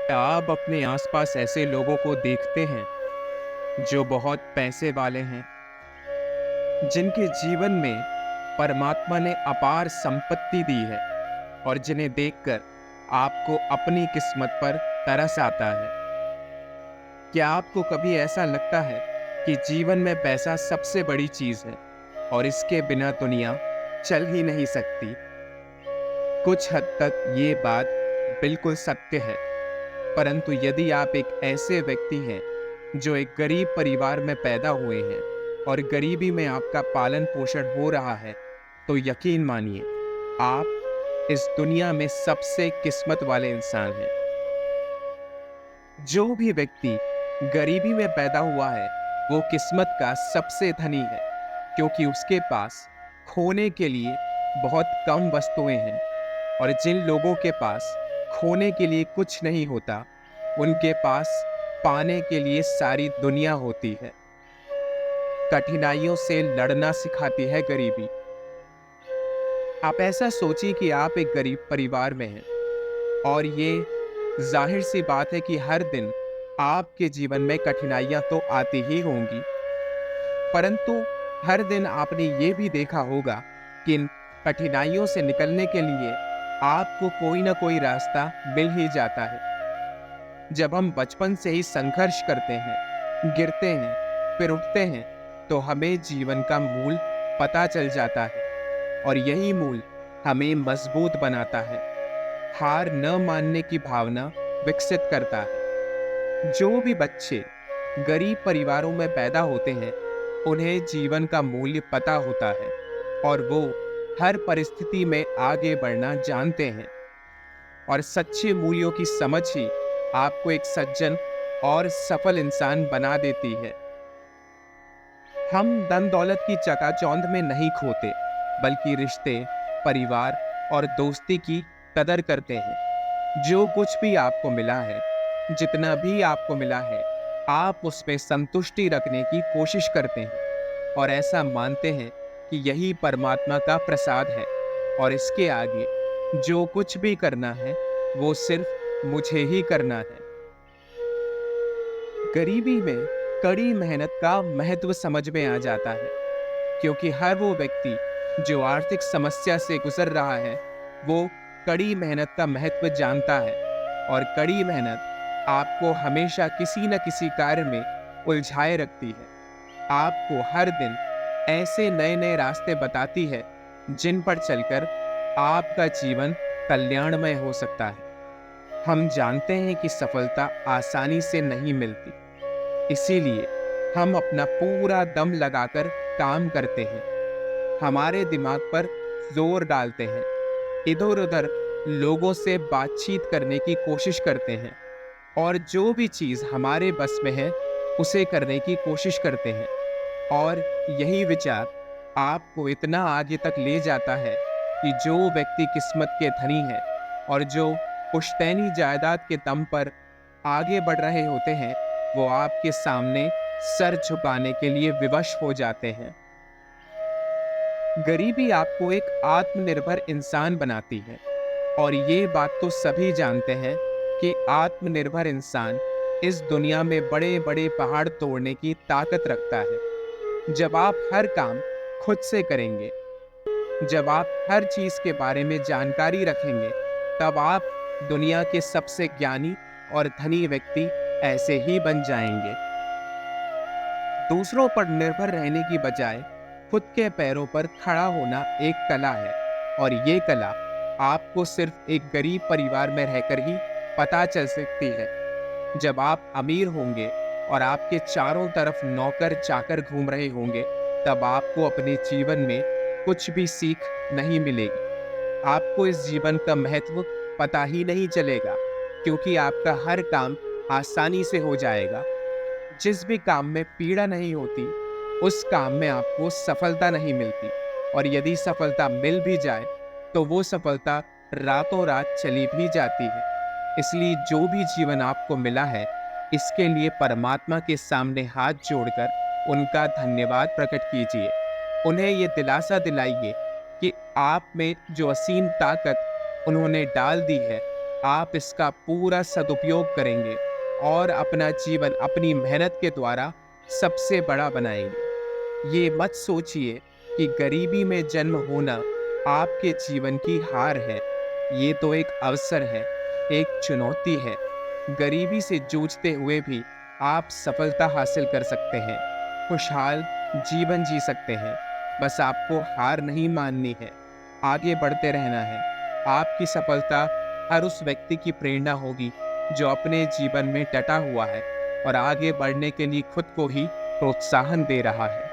आप अपने आसपास ऐसे लोगों को देखते हैं जो बहुत पैसे वाले हैं, जिनके जीवन में परमात्मा ने अपार संपत्ति दी है और जिन्हें देखकर आपको अपनी किस्मत पर तरस आता है। क्या आपको कभी ऐसा लगता है कि जीवन में पैसा सबसे बड़ी चीज है और इसके बिना दुनिया चल ही नहीं सकती? कुछ हद तक ये बात बिल्कुल सत्य है, परंतु यदि आप एक ऐसे व्यक्ति हैं जो एक गरीब परिवार में पैदा हुए हैं और गरीबी में आपका पालन पोषण हो रहा है, तो यकीन मानिए आप इस दुनिया में सबसे किस्मत वाले इंसान हैं। जो भी व्यक्ति गरीबी में पैदा हुआ है वो किस्मत का सबसे धनी है, क्योंकि उसके पास खोने के लिए बहुत कम वस्तुएं हैं। और जिन लोगों के पास खोने के लिए कुछ नहीं होता, उनके पास पाने के लिए सारी दुनिया होती है। कठिनाइयों से लड़ना सिखाती है गरीबी। आप ऐसा सोचिए कि आप एक गरीब परिवार में हैं और ये जाहिर सी बात है कि हर दिन आपके जीवन में कठिनाइयां तो आती ही होंगी, परंतु हर दिन आपने ये भी देखा होगा कि इन कठिनाइयों से निकलने के लिए आपको कोई ना कोई रास्ता मिल ही जाता है। जब हम बचपन से ही संघर्ष करते हैं, गिरते हैं, फिर उठते हैं, तो हमें जीवन का मूल पता चल जाता है और यही मूल हमें मजबूत बनाता है, हार न मानने की भावना विकसित करता है। जो भी बच्चे गरीब परिवारों में पैदा होते हैं, उन्हें जीवन का मूल्य पता होता है और वो हर परिस्थिति में आगे बढ़ना जानते हैं। और सच्चे मूल्यों की समझ ही आपको एक सज्जन और सफल इंसान बना देती है। हम धन दौलत की चकाचौंध में नहीं खोते, बल्कि रिश्ते, परिवार और दोस्ती की कदर करते हैं। जो कुछ भी आपको मिला है, जितना भी आपको मिला है, आप उसमें संतुष्टि रखने की कोशिश करते हैं और ऐसा मानते हैं कि यही परमात्मा का प्रसाद है और इसके आगे जो कुछ भी करना है वो सिर्फ मुझे ही करना है। गरीबी में कड़ी मेहनत का महत्व समझ में आ जाता है, क्योंकि हर वो व्यक्ति जो आर्थिक समस्या से गुजर रहा है, वो कड़ी मेहनत का महत्व जानता है। और कड़ी मेहनत आपको हमेशा किसी न किसी कार्य में उलझाए रखती है। आपको हर दिन ऐसे नए नए रास्ते बताती है जिन पर चलकर आपका जीवन कल्याणमय हो सकता है। हम जानते हैं कि सफलता आसानी से नहीं मिलती, इसीलिए हम अपना पूरा दम लगाकर काम करते हैं, हमारे दिमाग पर जोर डालते हैं, इधर उधर लोगों से बातचीत करने की कोशिश करते हैं और जो भी चीज़ हमारे बस में है उसे करने की कोशिश करते हैं। और यही विचार आपको इतना आगे तक ले जाता है कि जो व्यक्ति किस्मत के धनी है और जो पुश्तैनी जायदाद के दम पर आगे बढ़ रहे होते हैं, वो आपके सामने सर झुकाने के लिए विवश हो जाते हैं। गरीबी आपको एक आत्मनिर्भर इंसान बनाती है और ये बात तो सभी जानते हैं कि आत्मनिर्भर इंसान इस दुनिया में बड़े बड़े पहाड़ तोड़ने की ताकत रखता है। जब आप हर काम खुद से करेंगे, जब आप हर चीज के बारे में जानकारी रखेंगे, तब आप दुनिया के सबसे ज्ञानी और धनी व्यक्ति ऐसे ही बन जाएंगे। दूसरों पर निर्भर रहने की बजाय खुद के पैरों पर खड़ा होना एक कला है और ये कला आपको सिर्फ एक गरीब परिवार में रहकर ही पता चल सकती है। जब आप अमीर होंगे और आपके चारों तरफ नौकर चाकर घूम रहे होंगे, तब आपको अपने जीवन में कुछ भी सीख नहीं मिलेगी। आपको इस जीवन का महत्व पता ही नहीं चलेगा, क्योंकि आपका हर काम आसानी से हो जाएगा। जिस भी काम में पीड़ा नहीं होती, उस काम में आपको सफलता नहीं मिलती, और यदि सफलता मिल भी जाए तो वो सफलता रातों रात चली भी जाती है। इसलिए जो भी जीवन आपको मिला है, इसके लिए परमात्मा के सामने हाथ जोड़कर उनका धन्यवाद प्रकट कीजिए। उन्हें ये दिलासा दिलाइए कि आप में जो असीम ताकत उन्होंने डाल दी है, आप इसका पूरा सदुपयोग करेंगे और अपना जीवन अपनी मेहनत के द्वारा सबसे बड़ा बनाएंगे। ये मत सोचिए कि गरीबी में जन्म होना आपके जीवन की हार है। ये तो एक अवसर है, एक चुनौती है। गरीबी से जूझते हुए भी आप सफलता हासिल कर सकते हैं, खुशहाल जीवन जी सकते हैं। बस आपको हार नहीं माननी है, आगे बढ़ते रहना है। आपकी सफलता हर उस व्यक्ति की प्रेरणा होगी जो अपने जीवन में डटा हुआ है और आगे बढ़ने के लिए खुद को ही प्रोत्साहन दे रहा है।